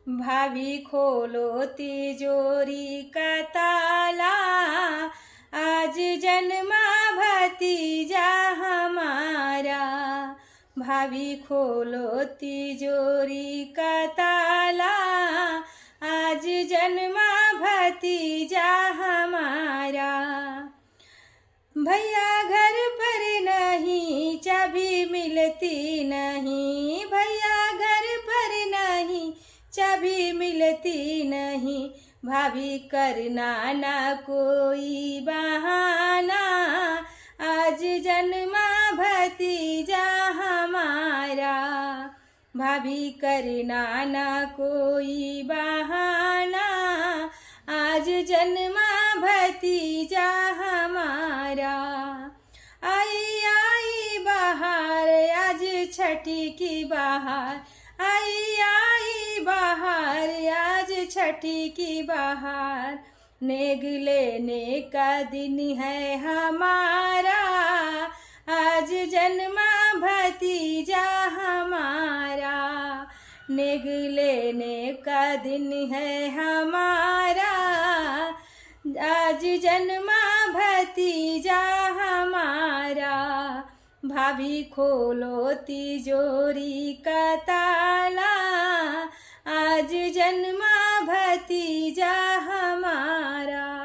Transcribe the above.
भाभी खोलो तिजोरी का ताला, आज जन्मा भतीजा हमारा। भाभी खोलो तिजोरी का ताला, आज जन्मा भतीजा हमारा। भैया घर पर नहीं, चाबी मिलती नहीं। भैया घर पर नहीं, चाबी मिलती नहीं। भाभी करना ना कोई बहाना, आज जन्मा भतीजा हमारा। भाभी करना ना कोई बहाना, आज जन्मा भतीजा हमारा। आई आई बहार, आज छठी की बहार। आई आई बहार, आज छठी की बहार। नेग लेने का दिन है हमारा, आज जन्मा भतीजा हमारा। नेग लेने का दिन है हमारा, आज जन्मा भतीजा हमारा। भाभी खोलो तिजोरी का ताला, आज जन्मा भतीजा हमारा।